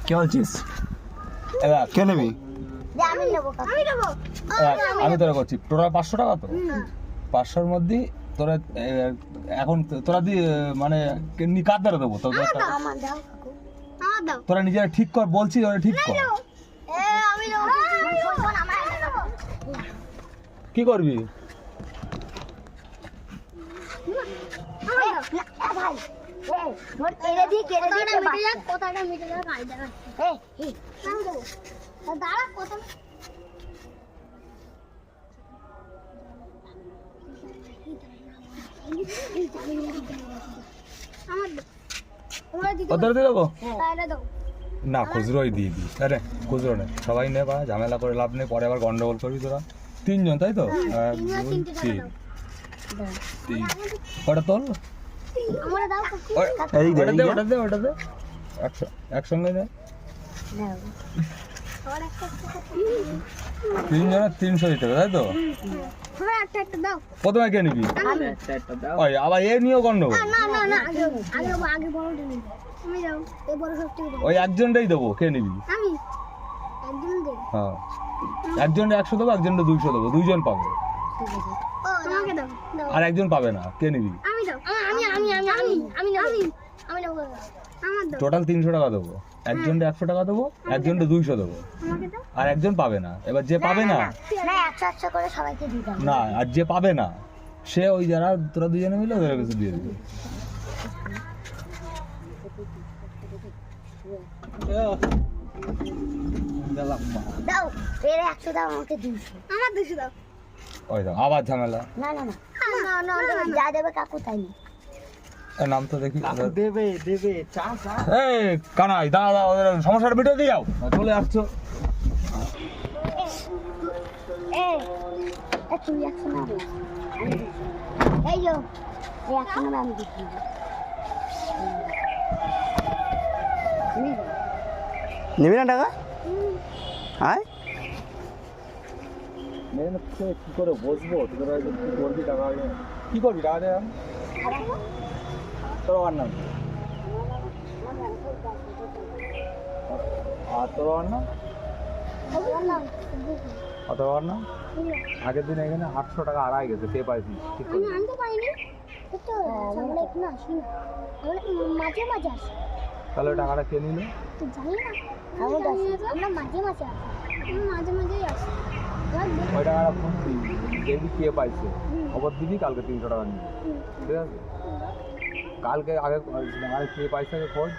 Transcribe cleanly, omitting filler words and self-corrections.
কি বলছিস? কে নেবি? আমি তোরা করছি টোটাল 500 টাকা তো 500-র মধ্যে তোরা এখন তোরা দিয়ে মানে কার দ্বারা দেবো তোরা নিজেরা ঠিক কর বলছি ওরা ঠিক কর কি করবি দেবো না খুচরোই দিয়ে দিই আরে খুচরো নেই সবাই নে বা ঝামেলা করে লাভ নেই পরে আবার গন্ডগোল করবি তোরা 3 জন তাই তো 1 2 3 ওটা তোল ওটা দে একসঙ্গে নে 3 জনের 300 দিতে হবে তাই তো প্রথমে কে নিবি ওই আবার এ নিয়েও গন্ডগোল ওই একজনটাই দেবো কে নিবি হ্যাঁ একজনটা 100 দেবো একজনটা 200 দেবো 2 জন পাবে আর একজন পাবে না কে নিবি টোটাল 300 টাকা দেবো একজনটা 100 টাকা দেবো একজনটা 200 দেবো আর একজন পাবে না এবার যে পাবে না না আর যে পাবে না সে ওই যারা তোরা দুজনে মিলে ওদের কাছে দিয়ে দেবে আবার ঝামেলা নাম তো দেখি দেবে চা চা। কানাই দাদা ওদের সমস্যাটা মিটে দিয়ে যাও চলে আসছো নেবি না টাকা হ্যাঁ কি করে বসবো তোরা কি করবি টাকা কি করবি টাকা দেয় তোর নাম আর তোর নাম কত না আগের দিন এখানে 800 টাকা আড়াই গেছে কে পাইছিস ঠিক করে তাহলে টাকাটা কে নিল ওই টাকাটা ফোন দেখবি কে পাইছে খবর দিবি কালকে 300 টাকা নিবি ঠিক আছে কালকে আগে কে পাইছে খোঁজ